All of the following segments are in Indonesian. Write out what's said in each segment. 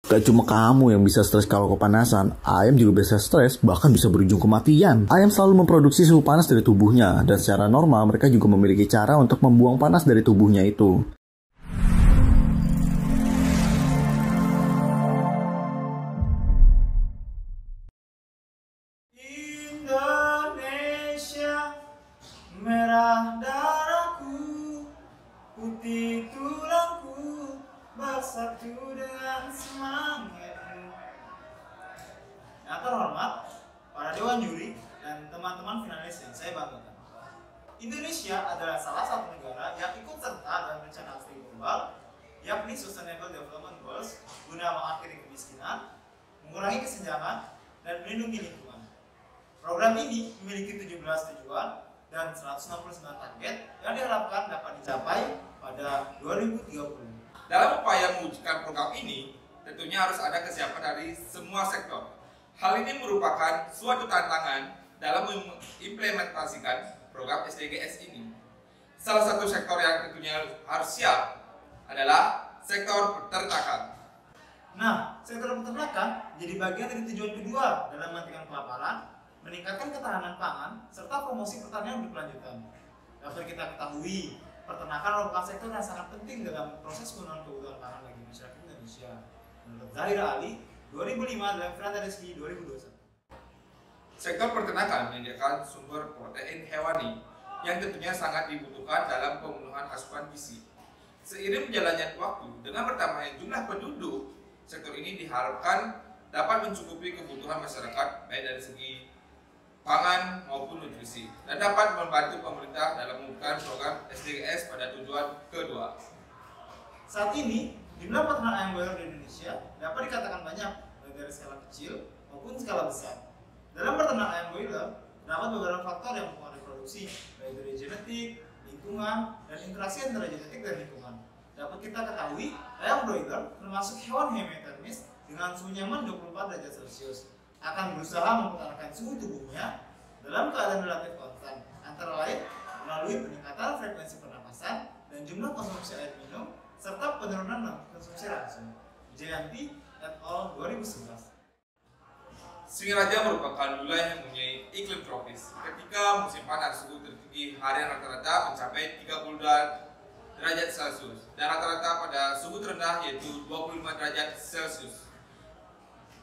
Gak cuma kamu yang bisa stres kalau kepanasan, ayam juga bisa stres, bahkan bisa berujung kematian. Ayam selalu memproduksi suhu panas dari tubuhnya, dan secara normal mereka juga memiliki cara untuk membuang panas dari tubuhnya itu. Indonesia, merah darahku, putih tulangku, bersatu dengan semangatmu. Yang terhormat, para dewan juri dan teman-teman finalis yang saya banggakan. Indonesia adalah salah satu negara yang ikut serta dalam rencana aksi global, yakni Sustainable Development Goals, guna mengakhiri kemiskinan, mengurangi kesenjangan, dan melindungi lingkungan. Program ini memiliki 17 tujuan dan 169 target yang diharapkan dapat dicapai pada 2030. Dalam upaya mewujudkan program ini, tentunya harus ada kesiapan dari semua sektor. Hal ini merupakan suatu tantangan dalam mengimplementasikan program SDGs ini. Salah satu sektor yang tentunya harus siap adalah sektor peternakan. Nah, sektor peternakan jadi bagian dari tujuan kedua dalam menghentikan kelaparan, meningkatkan ketahanan pangan, serta promosi pertanian berkelanjutan. Dapat kita ketahui, peternakan merupakan sektor yang sangat penting dalam proses pemenuhan kebutuhan pangan bagi masyarakat Indonesia. Menurut Zahira Ali, 2005 dalam Firanda Rizki 2021. Sektor peternakan menyediakan sumber protein hewani yang tentunya sangat dibutuhkan dalam pemenuhan asupan gizi. Seiring berjalannya waktu, dengan bertambahnya jumlah penduduk, sektor ini diharapkan dapat mencukupi kebutuhan masyarakat baik dari segi pangan maupun nutrisi, dan dapat membantu pemerintah dalam mewujudkan program SDGs pada tujuan kedua. Saat ini, jumlah peternak ayam broiler di Indonesia dapat dikatakan banyak, baik dari skala kecil maupun skala besar. Dalam peternak ayam broiler, terdapat beberapa faktor yang mempengaruhi produksi, baik dari genetik, lingkungan, dan interaksi antara genetik dan lingkungan. Dapat kita ketahui, ayam broiler termasuk hewan hemitermis dengan suhu nyaman 24 derajat Celcius. Akan berusaha mempertahankan suhu tubuhnya dalam keadaan relatif konstan, antara lain melalui peningkatan frekuensi pernapasan dan jumlah konsumsi air minum serta penurunan konsumsi langsung. Jayanti et al. 2011. Singaraja merupakan wilayah yang mempunyai iklim tropis. Ketika musim panas, suhu tertinggi harian rata-rata mencapai 32 derajat Celcius dan rata-rata pada suhu terendah yaitu 25 derajat Celcius.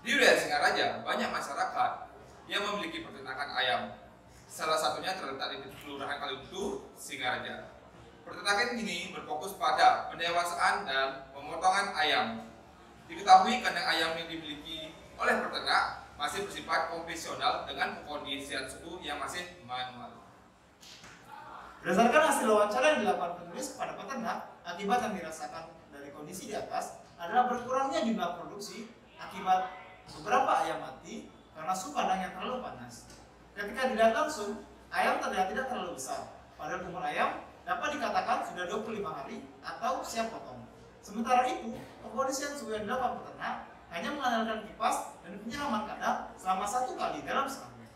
Di wilayah Singaraja, banyak masyarakat yang memiliki peternakan ayam. Salah satunya terletak di Kelurahan Kaliuntu, Singaraja. Peternakan ini berfokus pada pendewasaan dan pemotongan ayam. Diketahui kandang ayam yang dimiliki oleh peternak masih bersifat konvensional dengan pengkondisian suhu yang masih manual. Berdasarkan hasil wawancara yang dilakukan penulis kepada peternak, akibat yang dirasakan dari kondisi di atas adalah berkurangnya jumlah produksi akibat beberapa ayam mati karena suhu kandang yang terlalu panas. Ketika dilihat langsung, ayam terlihat tidak terlalu besar, padahal umur ayam dapat dikatakan sudah 25 hari atau siap potong. Sementara itu, pengkondisian suhu yang dilakukan peternak hanya mengandalkan kipas dan penyiraman kandang selama 1 kali dalam seminggu.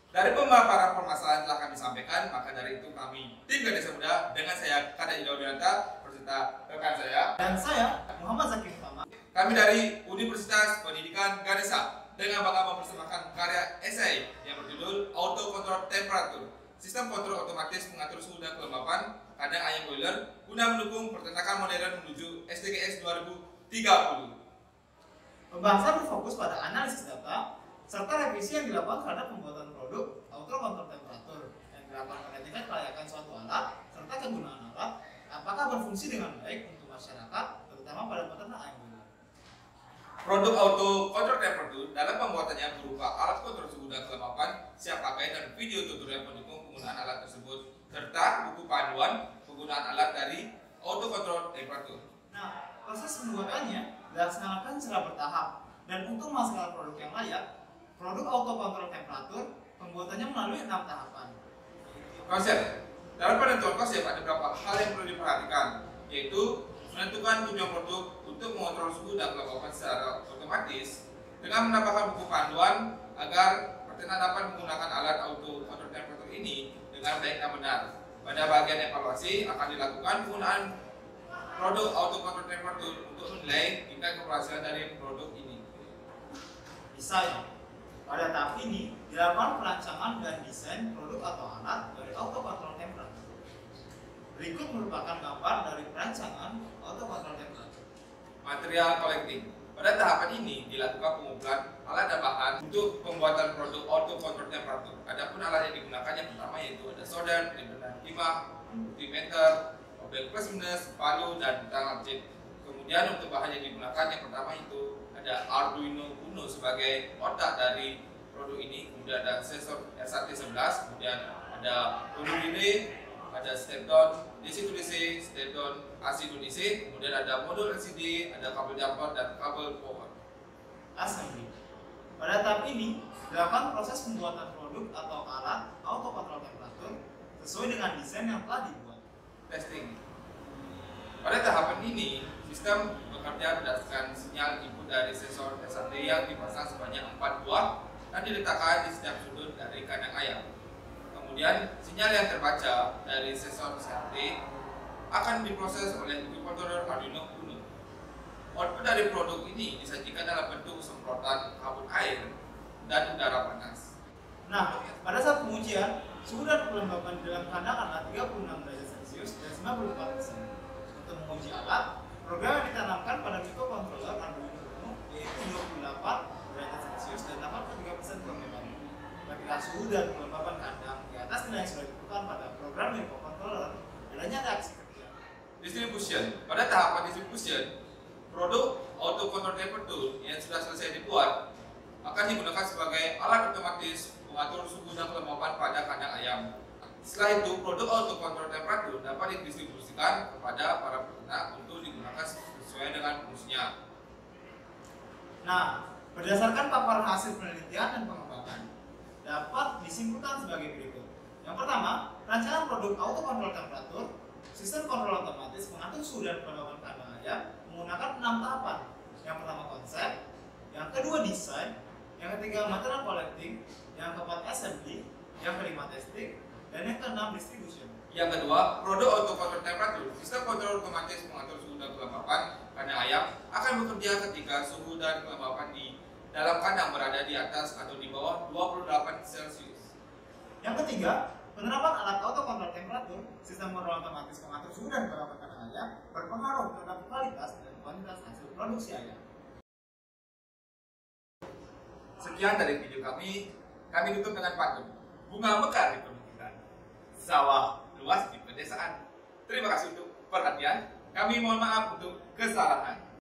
Dari pemaparan permasalahan telah kami sampaikan, maka dari itu kami tim Ganesha Muda dengan saya Kada Ida Wiranto beserta rekan saya dan saya Muhammad Zakir Utama. Kami dari Universitas Pendidikan Ganesha dengan bangga mempersembahkan karya esai yang berjudul Auto Control Temperature, sistem kontrol otomatis mengatur suhu dan kelembapan kandang ayam broiler guna mendukung peternakan modern menuju SDGs 2030. Pembahasan berfokus pada analisis data serta revisi yang dilakukan terhadap pembuatan produk auto control temperature yang dilakukan pada tingkat kelayakan suatu alat serta kegunaan alat apakah berfungsi dengan baik untuk masyarakat, terutama pada peternak ayam broiler. Produk auto control temperature dalam pembuatannya berupa alat kontrol suhu dan kelembapan, siap pakai dan video tutorial pendukung penggunaan alat tersebut serta buku panduan penggunaan alat dari auto control temperature. Nah, proses pembuatannya dilaksanakan secara bertahap dan untuk menghasilkan produk yang layak, produk auto control temperature pembuatannya melalui 6 tahapan. Konsep. Dalam penentuan konsep ada beberapa hal yang perlu diperhatikan, yaitu menentukan tujuan produk untuk mengontrol suhu dan kelembapan secara otomatis dengan menambahkan buku panduan agar peternak dapat menggunakan alat auto control temperature ini dengan baik dan benar. Pada bagian evaluasi akan dilakukan penggunaan produk auto control temperatur untuk menilai tingkat keberhasilan dari produk ini. Misalnya, pada tahap ini dilakukan perancangan dan desain produk atau alat dari auto control temperatur. Berikut merupakan gambar dari perancangan auto control temperatur. Material collecting. Pada tahapan ini dilakukan pengumpulan alat dan bahan untuk pembuatan produk auto control temperatur. Adapun alat yang digunakan yang pertama yaitu ada solder, penimbangan timah, multimeter, obeng plus minus, palu, dan tangan chip. Kemudian untuk bahan yang digunakan yang pertama itu ada Arduino Uno sebagai otak dari produk ini. Kemudian ada sensor SAT11, kemudian ada undur relay, ada step down DC to DC, step down AC to DC, kemudian ada modul LCD, ada kabel jumper dan kabel power. Assembly. Pada tahap ini dilakukan proses pembuatan produk atau alat auto control temperatur sesuai dengan desain yang telah dibuat. Testing. Pada tahapan ini, sistem bekerja berdasarkan sinyal input dari sensor SAT yang dipasang sebanyak 4 buah dan diletakkan di setiap sudut dari kandang ayam. Kemudian, sinyal yang terbaca dari sensor SAT akan diproses oleh microcontroller Arduino Uno. Output dari produk ini disajikan dalam bentuk semprotan kabut air dan udara panas. Nah, pada saat pengujian, suhu dan kelembapan dalam kandang adalah 36 derajat Celcius dan 94%. Untuk menguji alat, program yang ditanamkan pada microcontroller Arduino Uno yaitu 28 derajat Celcius dan 83% kelembapan. Apabila suhu dan kelembapan kandang di atas nilai yang sudah ditentukan pada program microcontroller, adanya reaksi kerja. Distribution. Pada tahapan distribution, produk auto control temperatur yang sudah selesai dibuat akan digunakan sebagai alat otomatis mengatur suhu dan kelembapan pada kandang ayam. Setelah itu, produk auto control temperatur dapat didistribusikan kepada para peternak untuk digunakan sesuai dengan fungsinya. Nah, berdasarkan paparan hasil penelitian dan pengembangan, dapat disimpulkan sebagai berikut. Yang pertama, rancangan produk auto control temperatur, sistem kontrol otomatis mengatur suhu dan kelembapan kandang ayam menggunakan 6 tahapan. Yang pertama konsep, yang kedua desain, yang ketiga material collecting, yang keempat assembly, yang kelima testing, dan yang keenam distribution. Yang kedua, produk auto control temperatur, sistem kontrol otomatis mengatur suhu dan kelembapan kandang ayam akan bekerja ketika suhu dan kelembapan di dalam kandang berada di atas atau di bawah 28 Celcius. Yang ketiga, penerapan alat auto control temperatur, sistem kontrol otomatis mengatur suhu dan kelembapan kandang ayam berpengaruh terhadap kualitas dan kuantitas hasil produksi ayam. Sekian dari video kami tutup dengan pantun. Bunga mekar di perbukitan, sawah luas di pedesaan. Terima kasih untuk perhatian. Kami mohon maaf untuk kesalahan.